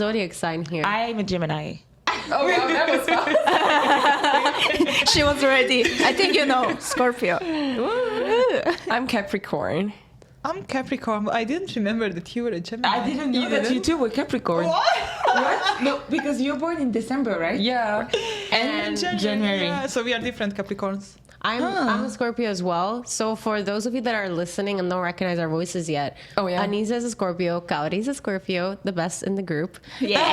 zodiac sign here? I'm a Gemini. Oh, wow, that was fast. She was ready. I think you know, Scorpio. I'm Capricorn. I'm Capricorn, but I didn't remember that you were a Gemini. I didn't know that you two were Capricorn. What? No, because you're born in December, right? Yeah. And January. Yeah, so we are different Capricorns. I'm a Scorpio as well. So for those of you that are listening and don't recognize our voices yet, Oh, yeah. Anisa is a Scorpio, Kaori is a Scorpio, the best in the group. Yeah.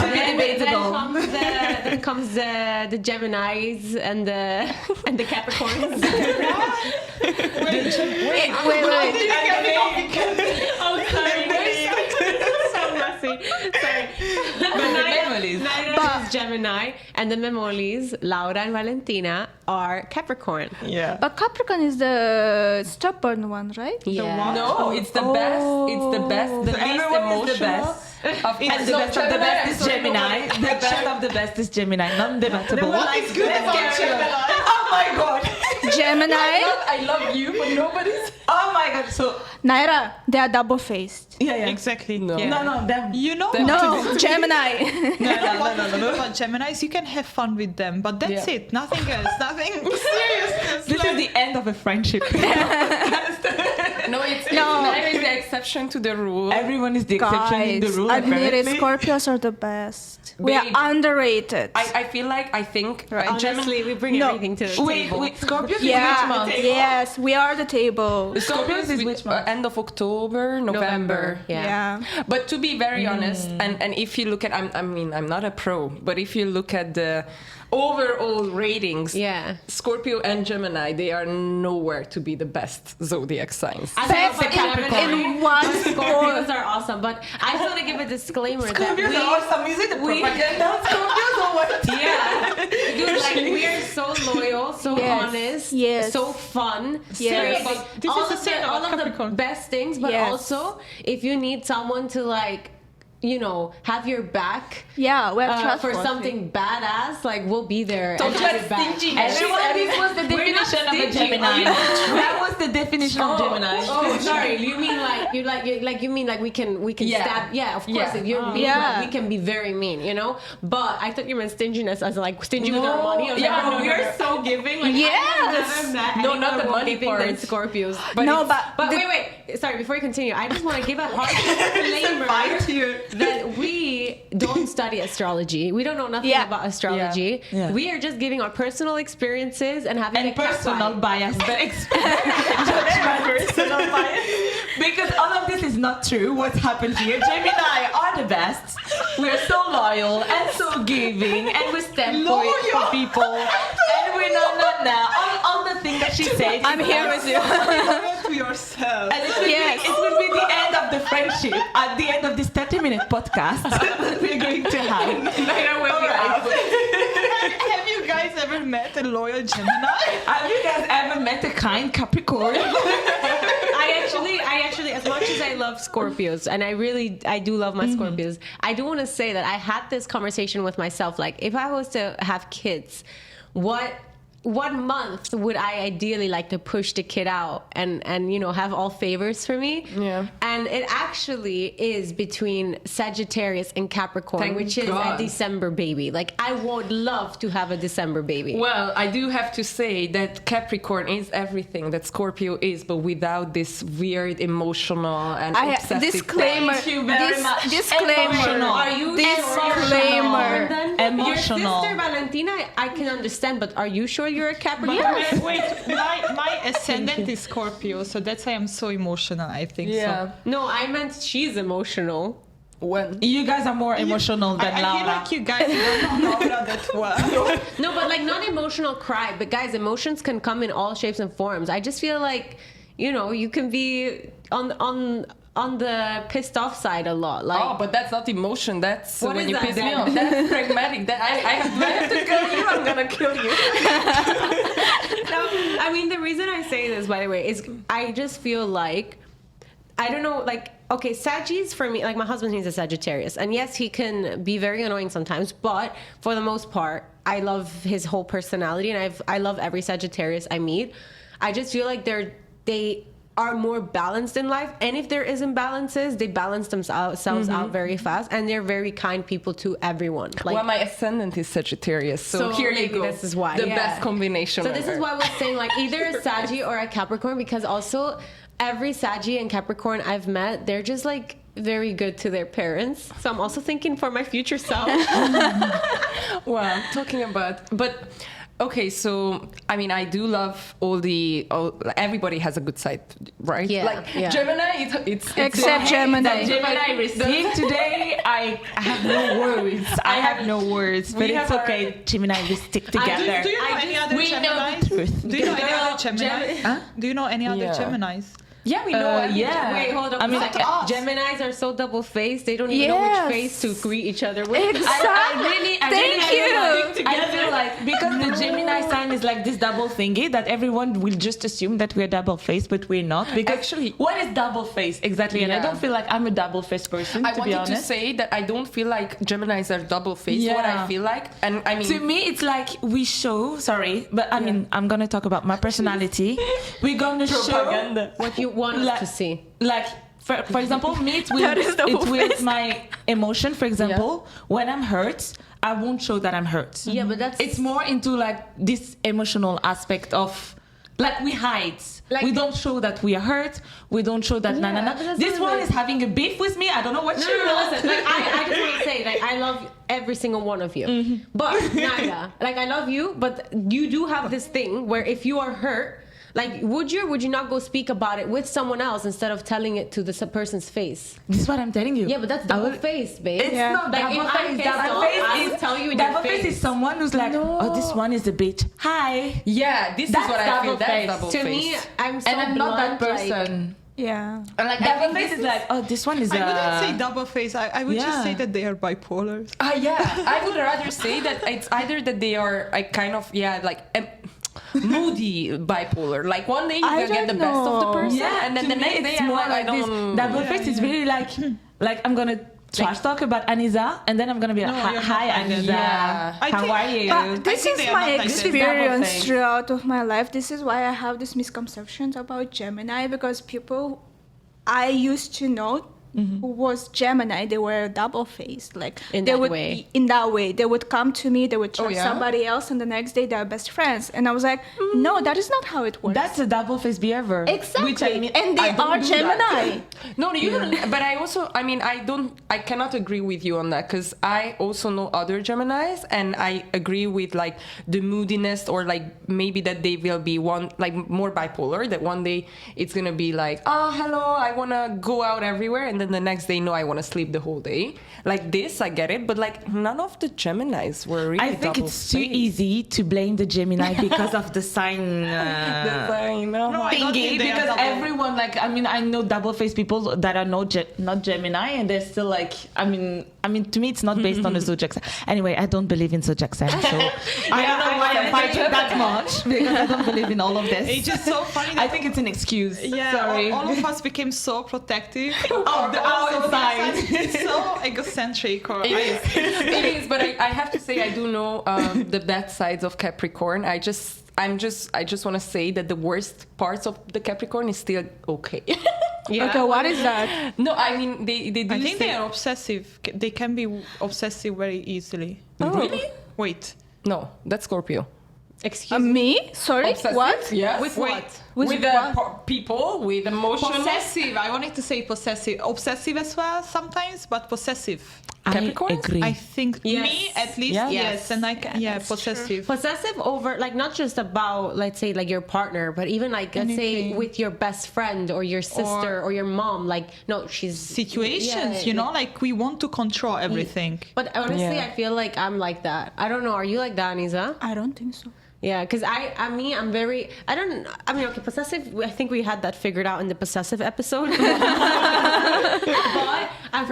To be debatable. Then comes the Geminis and the Capricorns. Wait. Oh, sorry. So messy. Sorry. Naira is Gemini, and the Memolis, Laura and Valentina, are Capricorn. Yeah. But Capricorn is the stubborn one, right? Yeah. No, it's the best. It's the best. The least Everyone is the emotional. best. And the best of the best is Gemini. The best of the best is Gemini. Non-debatable. What is good about Gemini? Oh my god. Gemini, I love you, but nobody's. Oh my god. So Naira, they are double-faced. yeah. Exactly. No. Yeah. No, them. You know No, Gemini. no. About Geminis, you can have fun with them, but that's Yeah. it. Nothing else. Nothing serious. This is the end of a friendship. No, it's No. Naira is the exception to the rule. Everyone is the exception in the rule. admit it, apparently. Scorpios are the best. We are Babe. underrated. I feel like I think Honestly, we bring No. everything to the table. Wait, Scorpios yeah, is which month? yes, we are the table. Scorpios is which month? End of October, November. Yeah. But to be very honest, and if you look at, I'm not a pro, but if you look at the overall ratings, Yeah. Scorpio and Gemini, they are nowhere to be the best zodiac signs. I Best know, but in one Scorpios are awesome, but I just want to give a disclaimer that we, awesome. Is it the propaganda of Scorpios or what? yeah, dude, like we are so loyal, so Yes. honest, Yes. so fun, Yes. serious about This all is the of thing the, about all of the Capricorn. best things, but Yes. also if you need someone to like, you know, have your back Yeah, we're for trustworthy. something badass, like we'll be there. Don't and let have your back. stinginess. Everyone, this was the We're not definition of a stingy. Gemini. That was the definition of Gemini. Oh, sorry. You mean you mean like we can Yeah. stab? Yeah, of course. Yeah. If you're mean, Yeah. like, we can be very mean, you know. But I thought you meant stinginess as like stingy with our money. I was Yeah, like, no, we are so giving. Like, Yes. no, not the money giving than part. Scorpios. No, but But the- wait. Sorry, before you continue, I just want to give a hard disclaimer that we don't study astrology. We don't know nothing Yeah. about astrology. Yeah. We are just giving our personal experiences and having And a cat personal fight. bias. Personal bias. Because all of this is not true. What happened here? Gemini are the best. We're so loyal and so giving, and we stand for it for people. And we're all the things that she said. I'm here with you. To yourself. And it will, Yes. be, it will be the end of the friendship at the end of this 30-minute podcast that we're going to have. Have you guys ever met a loyal Gemini? Have you guys ever met a kind Capricorn? I actually, as much as I love Scorpios, and I do love my Scorpios, I do want to say that I had this conversation with myself. Like, if I was to have kids, what month would I ideally like to push the kid out and you know have all favors for me? Yeah. And it actually is between Sagittarius and Capricorn, Thank which is God. a December baby. Like, I would love to have a December baby. Well, I do have to say that Capricorn is everything that Scorpio is, but without this weird emotional and obsessive. Disclaimer. Thank you very much. Disclaimer. Emotional. Are you Disclaimer. Emotional. Your sister Valentina, I can understand, but are you sure you're a Capricorn? Wait, my ascendant is Scorpio, so that's why I'm so emotional, I think. Yeah. No, I meant she's emotional. When You guys are more emotional than I feel Laura. like you guys don't know Laura that well. No, but like not emotional cry. But guys, emotions can come in all shapes and forms. I just feel like, you know, you can be on the pissed off side a lot. Like, oh, but that's not emotion. That's What when is you that piss me then? off. That's pragmatic. That do I have to kill you? I'm gonna kill you. no, I mean, the reason I say this, by the way, is I just feel like, I don't know, like, okay, Saggies for me, like my husband, he's a Sagittarius. And yes, he can be very annoying sometimes, but for the most part, I love his whole personality and I love every Sagittarius I meet. I just feel like are more balanced in life, and if there is imbalances, they balance themselves out very fast, and they're very kind people to everyone. Like, well, my ascendant is Sagittarius, so here you maybe go. this is why. The Yeah. best combination. So this ever. is why I was saying like either a Saggy or a Capricorn, because also every Saggy and Capricorn I've met, they're just like very good to their parents. So I'm also thinking for my future self. Well, talking about, but okay, so I mean, I do love everybody has a good side, right? Yeah, Like yeah. Gemini, it's Except Gemini. Gemini received today. I have no words. I have no words. But it's okay. Gemini, we stick together. Do you know any other we know Geminis? the truth. Do you know any Girl, other Geminis? Do you know any other Yeah. Geminis? Yeah, we know. Yeah. Wait, hold on. I mean, a second. us. Geminis are so double-faced. They don't even know Yes. which face to greet each other with. Exactly. Thank you. I feel like because the Gemini sign is like this double thingy that everyone will just assume that we're double faced, but we're not. Because Actually- what is double face exactly? And I Yeah. don't feel like I'm a double faced person. I to be wanted to honest. say that I don't feel like Geminis are double-faced. What Yeah. I feel like, and I mean, To me, it's like we show. Sorry, but I mean, I'm gonna talk about my personality. We're gonna show What you want us Like- to see. like for example, me it will That is the it will face. my emotion. For example, when I'm hurt, I won't show that I'm hurt. Yeah, but that's It's more into like this emotional aspect of like we hide. Like- we don't show that we are hurt. We don't show that na na Yeah, na. but that's This not one like- is having a beef with me. I don't know what No, you no, no, listen. Like, I just want to say, like, I love every single one of you. But, Naida, like, I love you, but you do have this thing where if you are hurt, like, would you or would you not go speak about it with someone else instead of telling it to the person's face? This is what I'm telling you. Yeah, but that's I double will- face, babe. It's not Like, double if I'm face. pissed Double off, face I is will tell you in your double face face. is someone who's like, oh, this one is a bitch. Hi. yeah, this That's is what I feel. double That's face. double To face. me, I'm so And I'm not that blunt, like- person. Yeah. And like, I Double think face this is like, oh, this one is I wouldn't say double face. I would Yeah. just say that they are bipolar. yeah, I would rather say that it's either that they are like kind of like moody bipolar. Like one day you I will get the don't best of the know. person, Yeah, and then to the me next it's day I'm more like, I like this. don't. Double face is really like I'm gonna trash talk about Anisa, and then I'm gonna be like, No, you're hi not like that. Anisa, Yeah. I how think- are you? But this think is they are my not like this. experience Double-faced. throughout of my life. This is why I have these misconceptions about Gemini, because people I used to know who was Gemini, they were double-faced. Like In they that would, way. In that way, they would come to me, they would trust yeah? somebody else, and the next day they're best friends. And I was like, no, that is not how it works. That's a double face behavior. Exactly. Which I mean, And they I don't are do that. Gemini. No, you don't. But I also, I mean, I cannot agree with you on that because I also know other Geminis, and I agree with like the moodiness or like maybe that they will be more bipolar. That one day it's gonna be like, oh, hello, I wanna go out everywhere, and then the next day, no, I wanna sleep the whole day. Like this, I get it, but like none of the Geminis were really. I think it's too double-faced. easy to blame the Gemini because of the sign The sign, No, I don't thingy. think they are Because double. everyone, like, I mean, I know double-faced people that are not Gemini, and they're still like, I mean, to me, it's not based on the zodiac sign. Anyway, I don't believe in zodiac sign, so I don't know why I'm fighting that much because I don't believe in all of this. It's just so funny. I That think it's an excuse. yeah, Sorry. all of us became so protective Of the outside. It's so egocentric. Or It is, but I have to say I do know the bad sides of Capricorn. I just want to say that the worst parts of the Capricorn is still okay. Yeah. Okay, what is that? No, I mean they do. I think say, they are obsessive. They can be obsessive very easily. Really? Wait. No, that's Scorpio. Excuse me. Me? Sorry, Obsessive? what? Yes. With Wait. what? With With what? people with emotional. Possessive. I wanted to say possessive. Obsessive as well sometimes, but possessive. Capricorns? I agree. I think Yes. me at least Yeah. yes, and I can, yeah, possessive. Possessive over, like, not just about, let's say, like your partner, but even like, let's say, Anything. with your best friend or your sister or your mom. Like, no, she's Situations, yeah, you know, like we want to control everything. But honestly, Yeah. I feel like I'm like that. I don't know. Are you like that, Anisa? I don't think so. Yeah, because I'm very, okay, possessive, I think we had that figured out in the possessive episode. But I'm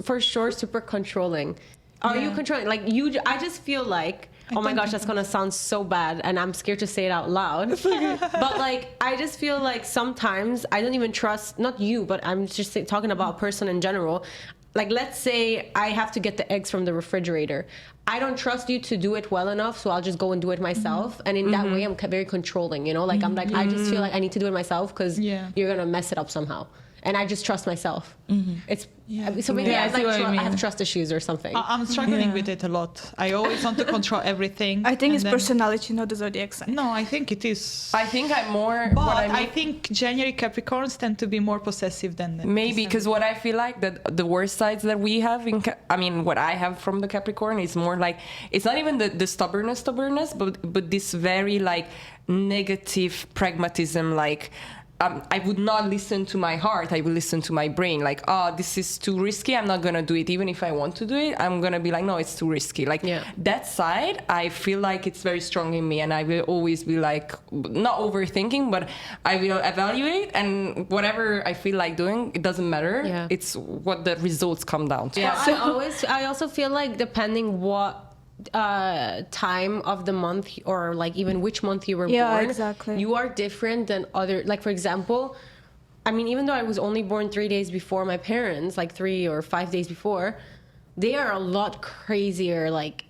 for sure super controlling. Are you controlling? Like, I just feel like, oh my gosh, that's going to sound so bad, and I'm scared to say it out loud. But, like, I just feel like sometimes I don't even trust, not you, but I'm just talking about a person in general. like let's say I have to get the eggs from the refrigerator. I don't trust you to do it well enough, so I'll just go and do it myself. And in that way, I'm very controlling, you know? Like, I'm like, I just feel like I need to do it myself because you're going to mess it up somehow. And I just trust myself. It's so maybe I have trust issues or something. I'm struggling with it a lot. I always want to control everything. I think it's personality, not the zodiac sign. No, I think it is. I think I'm more. But what I think January Capricorns tend to be more possessive than maybe because what I feel like that the worst sides that we have what I have from the Capricorn is more like it's not even the stubbornness, but this very like negative pragmatism, like. I would not listen to my heart. I will listen to my brain. Like, this is too risky. I'm not going to do it. Even if I want to do it, I'm going to be like, no, it's too risky. Like that side, I feel like it's very strong in me. And I will always be like, not overthinking, but I will evaluate. And whatever I feel like doing, it doesn't matter. Yeah. It's what the results come down to. Yeah. So I also feel like depending what time of the month or like even which month you were born, exactly. You are different than other, like for example, I mean, even though I was only born 3 days before my parents, like 3 or 5 days before, they are a lot crazier, like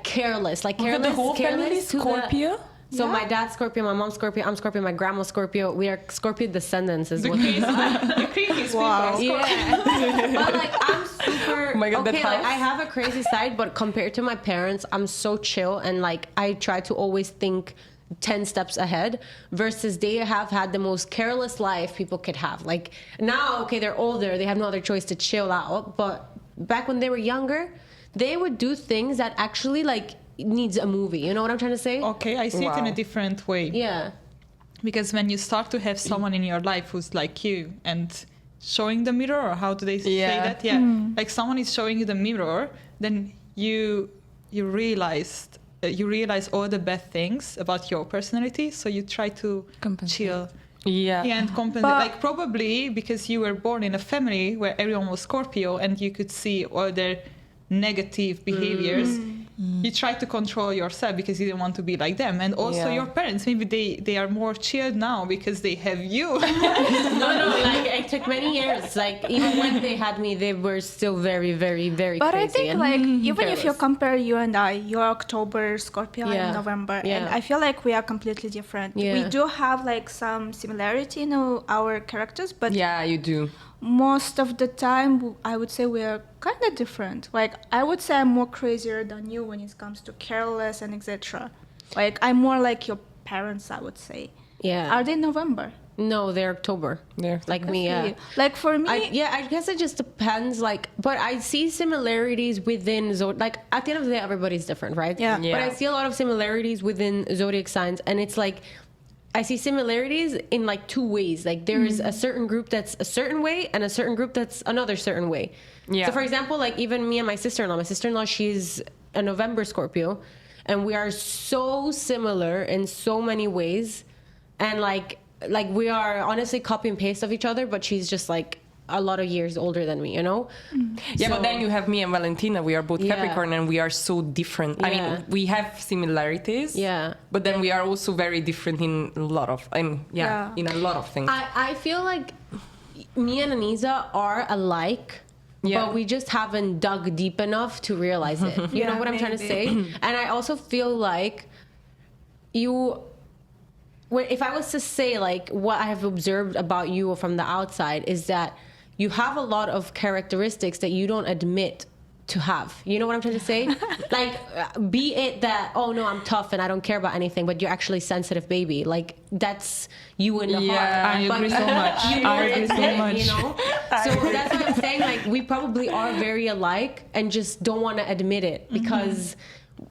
careless, like careless. The whole family is Scorpio. So my dad's Scorpio, my mom's Scorpio, I'm Scorpio, my grandma's Scorpio. We are Scorpio descendants is what we are. The craziest wow. Yeah. But like I'm super oh my God, okay, like I have a crazy side, but compared to my parents, I'm so chill and like I try to always think 10 steps ahead versus they have had the most careless life people could have. Like now, okay, they're older, they have no other choice to chill out, but back when they were younger, they would do things that actually like needs a movie. You know what I'm trying to say? Okay, I see it in a different way. Yeah. Because when you start to have someone in your life who's like you and showing the mirror, or how do they say that? Yeah. Like someone is showing you the mirror, then you realize all the bad things about your personality, so you try to chill. Yeah, and compensate. Like probably because you were born in a family where everyone was Scorpio and you could see all their negative behaviors. You try to control yourself because you didn't want to be like them. And also your parents, maybe they are more chilled now because they have you. No, like it took many years. Like even when they had me, they were still very, very, very but crazy. I think like even if you compare you and I, you're October, Scorpio, and November. And I feel like we are completely different. We do have like some similarity in our characters, but yeah, you do. Most of the time, I would say we are kind of different. Like, I would say I'm more crazier than you when it comes to careless and etc. Like, I'm more like your parents, I would say. Yeah. Are they November? No, they're October. They're like me, yeah. Like for me, I guess it just depends. Like, but I see similarities within like at the end of the day, everybody's different, right? Yeah. But I see a lot of similarities within zodiac signs, and it's like I see similarities in like two ways. Like there's a certain group that's a certain way and a certain group that's another certain way. Yeah. So for example, like even me and my sister-in-law, she's a November Scorpio, and we are so similar in so many ways. And like we are honestly copy and paste of each other, but she's just like a lot of years older than me, you know? Yeah, so, but then you have me and Valentina. We are both Capricorn and we are so different. Yeah. I mean, we have similarities. Yeah. But then we are also very different in a lot of, in a lot of things. I feel like me and Anisa are alike. Yeah. But we just haven't dug deep enough to realize it. You know what I'm trying to say? And I also feel like if I was to say like what I have observed about you from the outside is that you have a lot of characteristics that you don't admit to have. You know what I'm trying to say? Like, be it that, oh no, I'm tough and I don't care about anything, but you're actually a sensitive baby. Like, that's you in the heart. I agree so much. I agree so much. You know? So that's what I'm saying. Like, we probably are very alike and just don't want to admit it because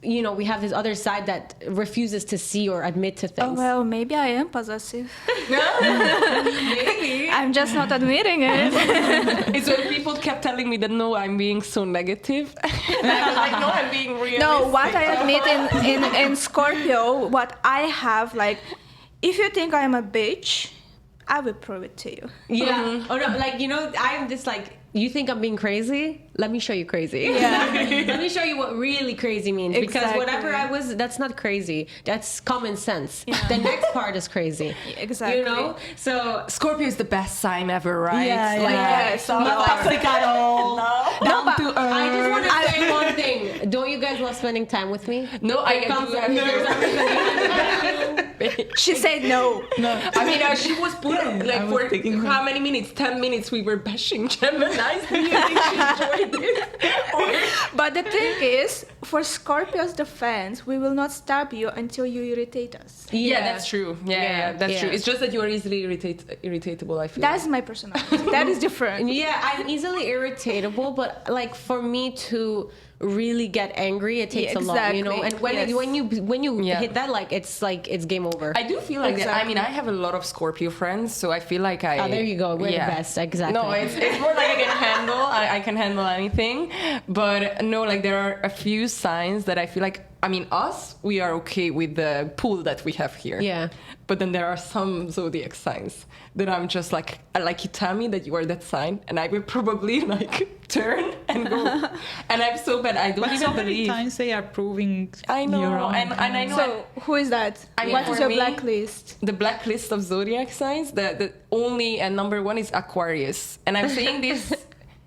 you know, we have this other side that refuses to see or admit to things. Oh, well, maybe I am possessive. Maybe. I'm just not admitting it. It's when people kept telling me that, no, I'm being so negative. And I was like, no, I'm being realistic. No, what I admit in Scorpio, what I have, like, if you think I'm a bitch, I will prove it to you. Yeah. Oh, no, like, you know, I'm this, like, you think I'm being crazy? Let me show you crazy. Yeah. Let me show you what really crazy means. Because Exactly. whatever I was, that's not crazy. That's common sense. The next part is crazy. Exactly. You know? So Scorpio is the best sign ever, right? Yeah, Like, yes. Not toxic at all. Down to earth. I just want to say one thing. Don't you guys love spending time with me? No, I do. She said no. I mean, she was put like I was for thinking how many minutes? 10 minutes we were bashing Geminis. Do you think she enjoyed this? But the thing is, for Scorpio's defense, we will not stab you until you irritate us. Yeah, that's true. Yeah, that's yeah. true. It's just that you are easily irritatable, I feel. That's my personality. That is different. Yeah, I'm easily irritable, but like for me to really get angry, it takes a lot, you know. And when Yes. when you Yeah. hit that, like it's game over. I do feel like that. I mean, I have a lot of Scorpio friends, so I feel like I. Oh, there you go. We're the best. Exactly. No, it's more like I can handle. I can handle anything, but no, like there are a few signs that I feel like. I mean, we are okay with the pool that we have here. Yeah. But then there are some zodiac signs that I'm just like you tell me that you are that sign, and I will probably like turn and go. And I'm so bad. I don't But even so many believe. times they are proving I know, you're wrong. and I know. So, who is that? I mean, What is for your me- blacklist? The blacklist of zodiac signs, the only and number one is Aquarius. And I'm saying this,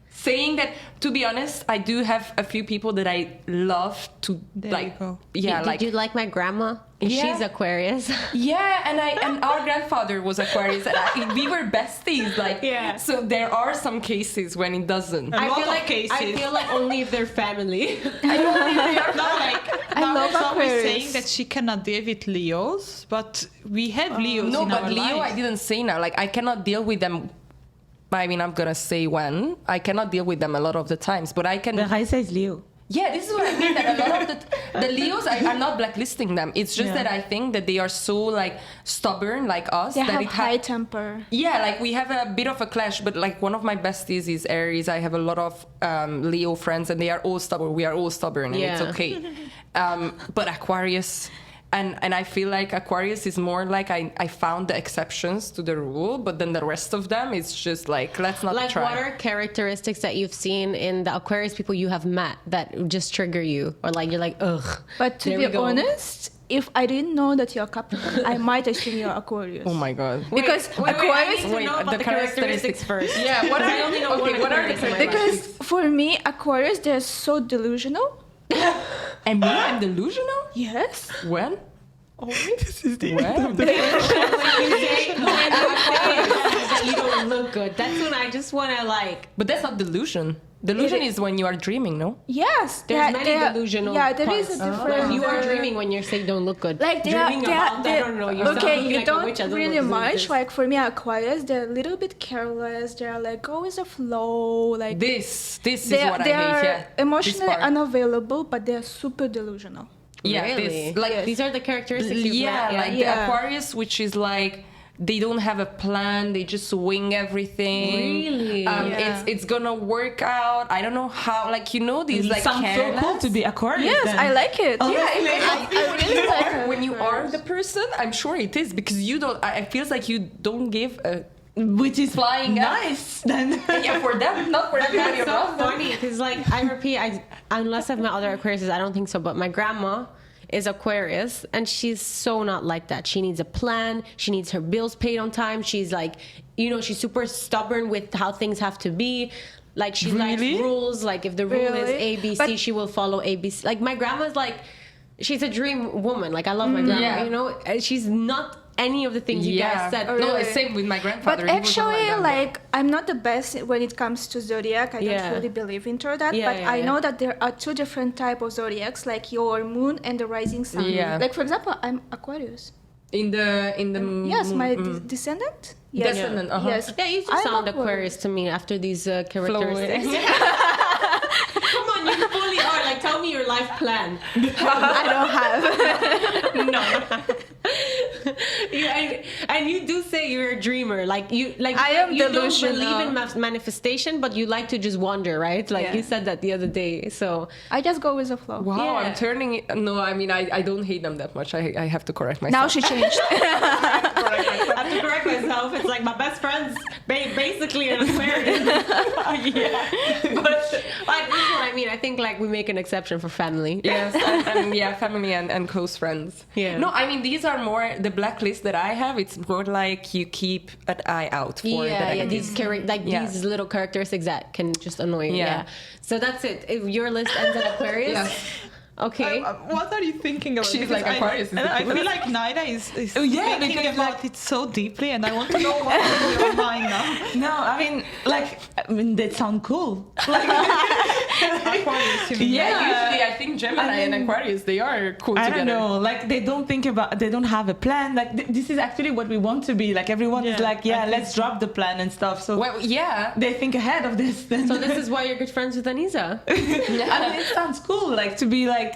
saying that, to be honest, I do have a few people that I love to There like. you go. Yeah, Did like you like my grandma? Yeah. She's Aquarius. yeah, and our grandfather was Aquarius, and we were besties. Like, Yeah. So there are some cases when it doesn't. A lot of I cases. feel like only if they're family. Not like I love Laura's always Aquarius. saying that she cannot deal with Leos, but we have Leos No, in but our Leo, life. I didn't say now. Like, I cannot deal with them. I mean, I'm gonna say when. I cannot deal with them a lot of the times, but I can. Raisa is Leo. Yeah, this is what I mean. That a lot of the Leos, I'm not blacklisting them. It's just Yeah. that I think that they are so like stubborn, like us. They that have it high temper. Yeah, like we have a bit of a clash. But like one of my besties is Aries. I have a lot of Leo friends, and they are all stubborn. We are all stubborn, and it's Yeah. okay. But Aquarius. And I feel like Aquarius is more like I found the exceptions to the rule, but then the rest of them is just like, let's not Like, try. what are characteristics that you've seen in the Aquarius people you have met that just trigger you, or like you're like, ugh? But to There be we go. honest, if I didn't know that you're Capricorn, I might assume you're Aquarius. Oh my god. Because I Aquarius, need to know about the characteristics first. Yeah, what are I only know one what are the Aquarius in my characteristics? because for me, Aquarius, they're so delusional. And me, I'm delusional? Yes. When? This is the When? When you say when Aquarius that you don't look good, that's when I just want to like. But that's not delusion. Delusion It is when you are dreaming, no? Yes. There's many delusional. Yeah, there is a parts. difference. You are dreaming when you say don't look good. Like they are, dreaming about, I don't know. You sound okay, looking you like a don't witch, I don't know really what this much. is. Like for me, Aquarius, they're a little bit careless. They're like go with the flow. Like This is they what I they hate. are Yeah. emotionally This part. unavailable, but they're super delusional. Yeah, really? this, like Yes. These are the characteristics you've yeah, met. like the Yeah. Aquarius, which is like they don't have a plan, they just wing everything. Really? Yeah. It's gonna work out. I don't know how. Like these like sounds so cool careless. to be Aquarius. Yes, then. I like it. Yeah, I really like it. when you are the person, I'm sure it is because you don't. It feels like you don't give a Which is flying up. nice. Then Yeah, for them, not for everybody That's so around them. funny because, like, I repeat, unless I've met other Aquariuses, I don't think so. But my grandma is Aquarius, and she's so not like that. She needs a plan. She needs her bills paid on time. She's like, she's super stubborn with how things have to be. Like, she likes Really? rules. Like, if the rule is Really? ABC, But- she will follow ABC. Like, my grandma's like, she's a dream woman. Like, I love my grandma. Yeah. She's not any of the things you guys said. Oh, No, really? it's same with my grandfather. But He was all actually, that. like, I'm not the best when it comes to zodiac. I Yeah. don't really believe into that. Yeah, but yeah, I yeah. know that there are two different type of zodiacs, like your moon and the rising sun. Yeah. Like for example, I'm Aquarius. in the Yes, my mm. descendant. Yes. Descendant, uh-huh. Yes. Yeah, you just I'm sound Aquarius to me after these characteristics. Flowing. Come on, you fully are. Like, tell me your life plan. I don't have. No. and you do say you're a dreamer. Like I am you don't delusional. believe in manifestation, but you like to just wander, right? Like Yeah. you said that the other day. So I just go with the flow. Wow, Yeah. I'm turning it. No, I mean, I don't hate them that much. I have to correct myself. Now she changed. I have to correct myself. It's like my best friends, baby basically an Aquarius. But like, this is what I mean. I think like we make an exception for family. Yes, and yeah, family and close friends. Yeah. No, I mean these are more the blacklist that I have. It's more like you keep an eye out for. These these little characteristics that can just annoy you. Yeah. So that's it. If your list ends at Aquarius, okay. What are you thinking about? She's Because like Aquarius. I feel like Naida is yeah, thinking because, about it so deeply, and I want to know what's in your mind now. No, I mean, they sound cool. Aquarius, you mean? Usually I think Gemini and Aquarius, they are cool I together. don't know, like they don't have a plan. Like this is actually what we want to be. Like everyone is like, let's drop the plan and stuff. So Well, yeah. they think ahead of this. Then. So this is why you're good friends with Anisa. I mean, it sounds cool. Like to be like,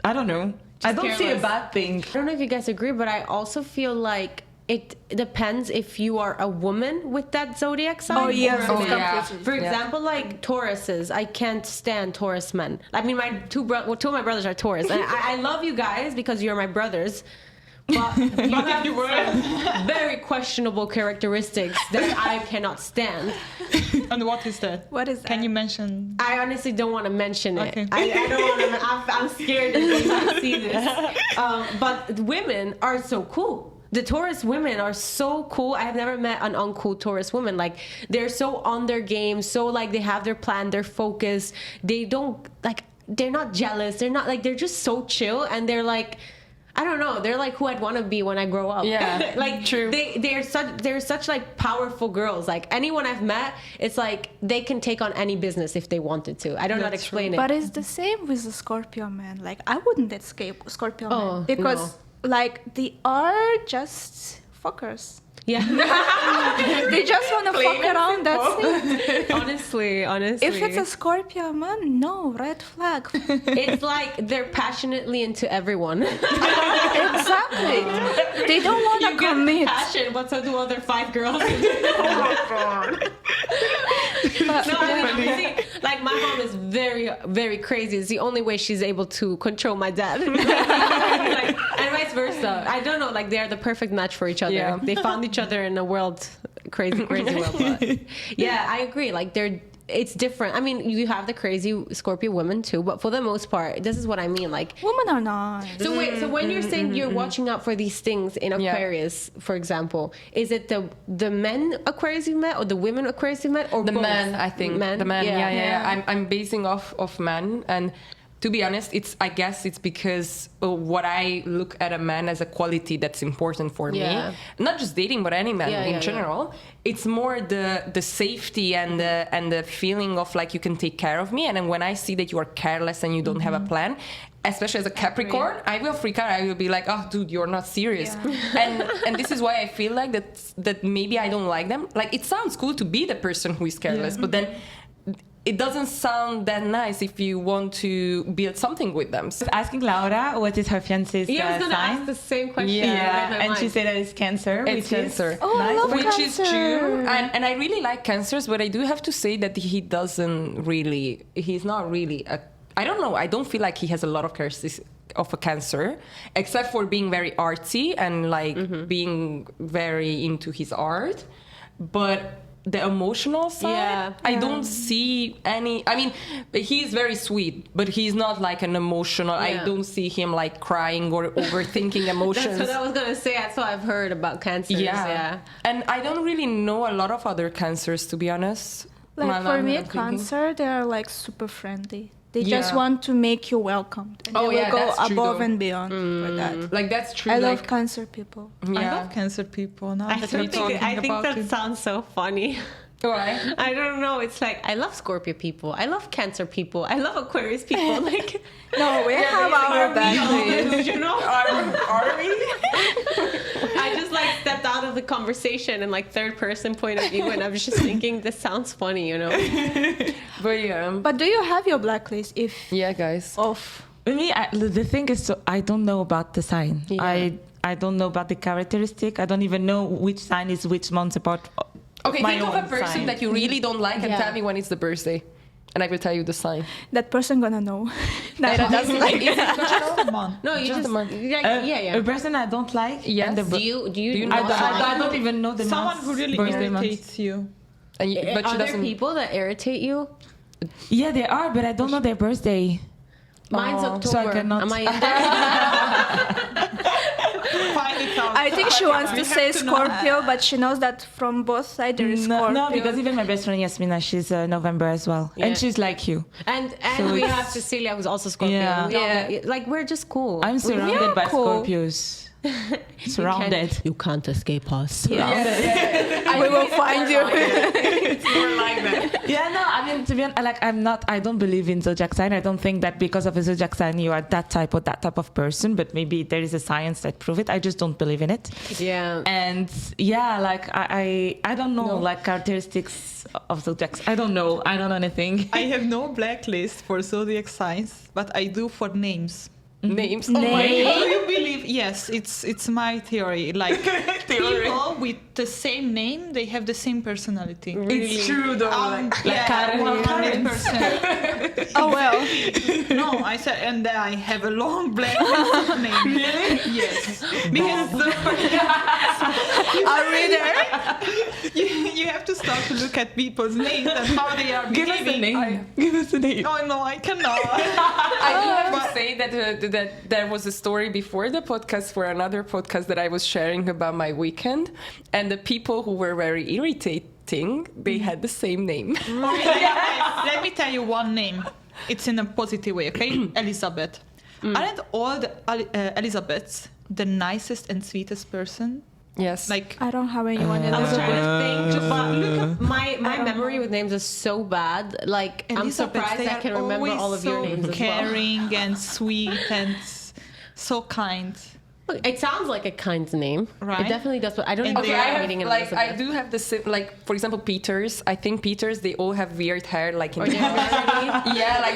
I don't know. I don't see a careless. bad thing. I don't know if you guys agree, but I also feel like it depends if you are a woman with that zodiac sign. Oh, yes. or a Oh, man. yeah. For example, like Tauruses, I can't stand Taurus men. I mean, my two of my brothers are Taurus, and I love you guys because you're my brothers. But you have some very questionable characteristics that I cannot stand. And what is that? What is Can that? you mention? I honestly don't want to mention it. Okay. I don't want to. I'm scared that you might see this. But women are so cool. The Taurus women are so cool. I have never met an uncool Taurus woman. Like, they're so on their game, so like they have their plan, they're focused. They don't like. They're not jealous. They're not like. They're just so chill, and they're like. I don't know. They're like who I'd want to be when I grow up. Yeah, like true. They're such like powerful girls. Like anyone I've met, it's like they can take on any business if they wanted to. I don't know how to explain it. But it's the same with the Scorpio man. Like I wouldn't escape Scorpio man because like they are just fuckers. Yeah. They just want to fuck around. That's it. honestly. If it's a Scorpio man, no, red flag. It's like they're passionately into everyone. Exactly. They don't want to commit. Passion, but so do other 5 girls. No, I mean, honestly, like my mom is very, very crazy. It's the only way she's able to control my dad. Like, and vice versa. I don't know. Like they're the perfect match for each other. Yeah. They found each other in a world, crazy world. But yeah, I agree. Like it's different. I mean, you have the crazy Scorpio women too, but for the most part, this is what I mean. Like, Women are not. so wait, so when you're saying you're watching out for these things in Aquarius, for example, is it the men Aquarius you met or the women Aquarius you met or The both? men, I think. Men? The men, Yeah. yeah. I'm basing off of men, and to be honest, I guess it's because what I look at a man as a quality that's important for Yeah. me. Not just dating, but any man Yeah, in yeah, general. It's more the safety and the feeling of like you can take care of me. And then when I see that you are careless and you don't have a plan, especially as a Capricorn, I will freak out. I will be like, oh, dude, you're not serious. And this is why I feel like that maybe I don't like them. Like, it sounds cool to be the person who is careless, but then it doesn't sound that nice if you want to build something with them. So, Asking Laura what is her fiancé's Yeah, I was gonna sign. ask the same question. Yeah, in my and she mind. said that it's Cancer. it's which Cancer. Is Oh, I love Which Cancer. is true. And I really like Cancers, but I do have to say that he's not really I don't know, I don't feel like he has a lot of characteristics of a Cancer, except for being very artsy and like being very into his art. But the emotional side, I don't see any. I mean, he's very sweet, but he's not like an emotional. I don't see him like crying or overthinking emotions. That's what I was gonna say. That's what I've heard about Cancers. Yeah. And I don't really know a lot of other Cancers, to be honest. Like Now for I'm me, thinking. Cancer, they are like super friendly. They just Yeah. want to make you welcome. And Oh, they yeah, will go that's true, above though. and beyond for that. Like, that's true. I like, love Cancer people. I yeah. love Cancer people. Now I that we're think talking about that it. sounds so funny. Why? I don't know. It's like I love Scorpio people. I love Cancer people. I love Aquarius people. Like No, we have our bad you know. Are we? I just like stepped out of the conversation and like third person point of view, and I was just thinking this sounds funny, you know. But yeah. But do you have your blacklist if Yeah, guys. of For me, the thing is, so I don't know about the sign. Yeah. I don't know about the characteristic. I don't even know which sign is which month apart. Okay, my think of a own person sign. that you really don't like and Yeah. tell me when it's the birthday. And I will tell you the sign. that person gonna know? Naira doesn't like Come on. No, you just a month. yeah. A person I don't like. Yes. and the Do you Do you know I know don't, that? I don't even know the Someone months, who really birthday months. irritates you. And but she Are there doesn't. people that irritate you? Yeah, they are, but I don't know their birthday. Mine's October. So I cannot- Am I in there? Find it out. I think she wants to You say have to know. Scorpio, but she knows that from both sides there is Scorpio. No, because even my best friend Yasmina, she's November as well, Yeah. and she's like you. And So we it's- have Cecilia, who's also Scorpio. Yeah. We all Yeah. get- like we're just cool. I'm surrounded are by cool. Scorpios. Surrounded. You can't escape us. We will find you. It's more like that. Yeah, no, I mean, to be honest, like, I don't believe in zodiac sign. I don't think that because of a zodiac sign you are that type or that type of person, but maybe there is a science that prove it. I just don't believe in it. Yeah. And yeah, like, I don't know, like, characteristics of zodiacs. I don't know anything. I have no blacklist for zodiac signs, but I do for names. Names. Do you believe? Yes, it's my theory. Like people with the same name, they have the same personality. It's true though. Yeah, Karen 100%. Oh well. No, I said, and then I have a long black list of names. Really? Yes. Because Are we there? you have to start to look at people's names and how they are Give us behaving. a name. Give us a name. Oh no, I cannot. I do have to say that there was a story before the podcast for another podcast that I was sharing about my weekend, and the people who were very irritating, they had the same name. Let me tell you one name. It's in a positive way, okay? Elizabeth. Aren't all the Elizabeths the nicest and sweetest person? Yes. Like, I don't have anyone in I was this. trying to think, but look at my memory with names is so bad. Like I'm Elizabeth, surprised they I are can remember always all of your so names as well. caring and sweet and so kind. Look, it sounds like a kind name. Right. It definitely does, but I don't And even Okay, they remember I reading have, an like I Elizabeth. do have the like for example Peters. I think Peters they all have weird hair like in Or the they're curly. yeah, like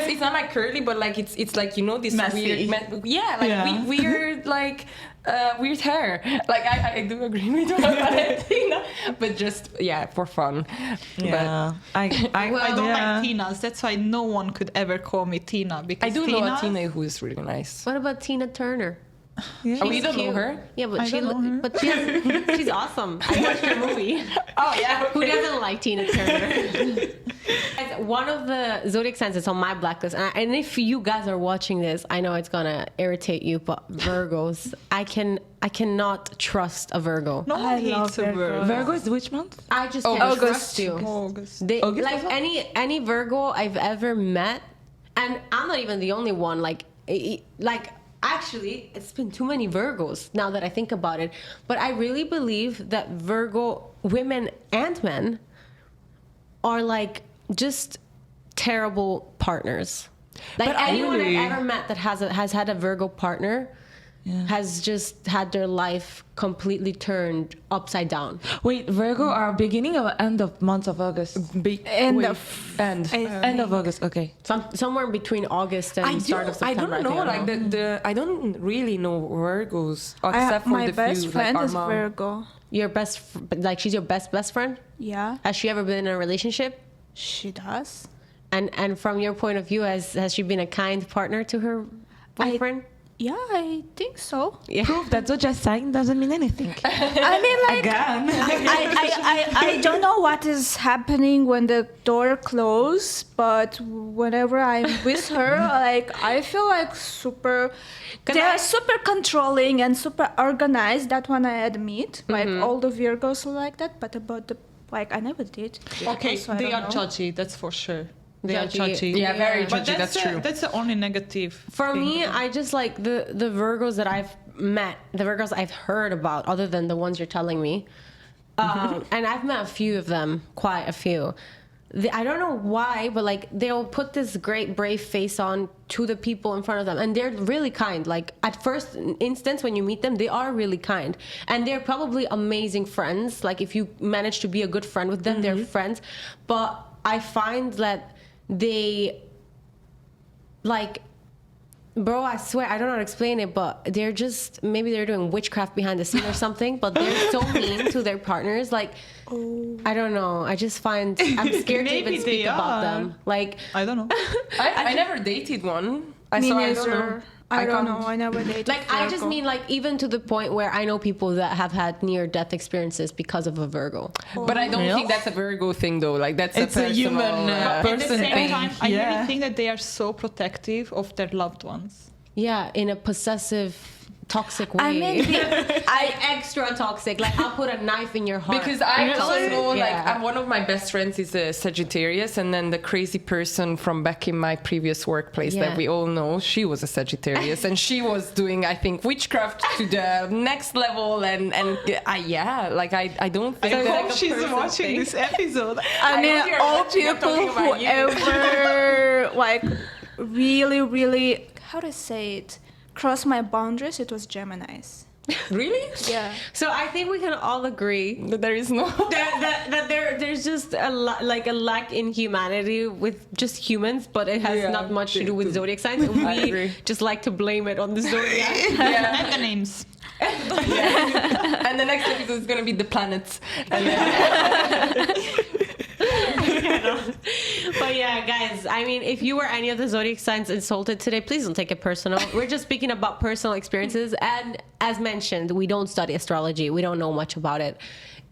it's not like curly, but like it's like this Messy. weird weird like weird hair. Like I do agree with you about it, but just for fun. Yeah. I I don't yeah. like Tina's. That's why no one could ever call me Tina. But Because I do know a Tina's- Tina who is really nice. What about Tina Turner? Yeah. Oh, you don't know Cute. her? Yeah, but I don't know her. but she's awesome. I watched her movie. Oh yeah. Who doesn't like Tina Turner? One of the zodiac signs is on my blacklist, and if you guys are watching this, I know it's gonna irritate you, but Virgos, I cannot trust a Virgo. No I one love hates a Virgo. Virgo. Virgo is which month? I just can't August. trust you. August. They, August like as well? any Virgo I've ever met, and I'm not even the only one. Like actually, it's been too many Virgos now that I think about it. But I really believe that Virgo women and men are like just terrible partners. Like But anyone really- I've ever met that has had a Virgo partner has just had their life completely turned upside down. Wait, Virgo are beginning or end of month of August? End Wait, of end. End of August. Okay. Somewhere between August and start of I September. don't know. think. Like the I don't really know Virgos except for my the best few friend like is Armand. Virgo. Your like she's your best friend? Yeah, Has she ever been in a relationship? she does. And from your point of view, has she been a kind partner to her boyfriend? Yeah, I think so. Yeah. Proof that zodiac sign doesn't mean anything. I mean, like, Again. I don't know what is happening when the door closes, but whenever I'm with her, like, I feel like they are super controlling and super organized. That one I admit. Like, all the Virgos are like that, but about I never did. Okay, So I they don't are know. judgy, that's for sure. They are Judgy. judgy. Yeah, very But judgy. That's true. That's the only negative. For thing. me, I just like the Virgos that I've met, the Virgos I've heard about, other than the ones you're telling me. And I've met a few of them, quite a few. I don't know why, but like they'll put this great brave face on to the people in front of them, and they're really kind. Like at first instance, when you meet them, they are really kind, and they're probably amazing friends. Like if you manage to be a good friend with them, they're friends. But I find that they, like, bro, I swear, I don't know how to explain it, but they're just, maybe they're doing witchcraft behind the scene or something, but they're so mean to their partners. Like, I don't know. I just find, I'm scared to Maybe even speak they about are. them. Like, I don't know. I never dated one. Me So I neither. don't know. I don't can't- know. I never dated. Like, I just Virgo. mean, like, even to the point where I know people that have had near-death experiences because of a Virgo. But I don't Real? think that's a Virgo thing, though. Like, that's It's a a personal, human, At the person same thing. time, I Yeah. really think that they are so protective of their loved ones. Yeah, in a possessive, toxic way. I mean, extra toxic. Like, I'll put a knife in your heart. Because I also know, like, Yeah. one of my best friends is a Sagittarius, and then the crazy person from back in my previous workplace Yeah. that we all know, she was a Sagittarius, and she was doing, I think, witchcraft to the next level, and yeah, like, I don't I think hope that she's watching this episode. I mean, hope you're all watching, I'm people talking who about you. ever like really, how to say it, cross my boundaries, it was Geminis. really. Yeah. So I think we can all agree That there is no. that there's just a lack in humanity with just humans, but it has Yeah, not much to do with too. zodiac signs. And I we agree. just like to blame it on the zodiac. Yeah. And the names. And the next episode is gonna be the planets. And then, But yeah, guys, I mean, if you were any of the zodiac signs insulted today, please don't take it personal. We're just speaking about personal experiences. And as mentioned, we don't study astrology. We don't know much about it.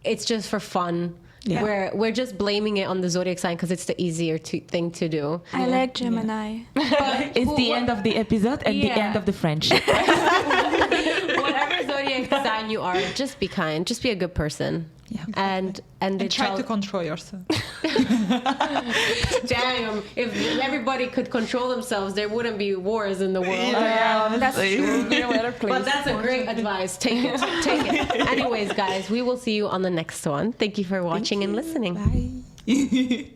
It's just for fun. Yeah. We're just blaming it on the zodiac sign because it's the easier thing to do. I like Gemini. It's the end of the episode and the Yeah. end of the friendship. Whatever zodiac sign you are, just be kind. Just be a good person. Yeah. And And try to control yourself. damn, if everybody could control themselves, there wouldn't be wars in the world. That's true. But that's a great advice. Take it. Take it. Anyways, guys, we will see you on the next one. Thank you for watching and listening. Bye.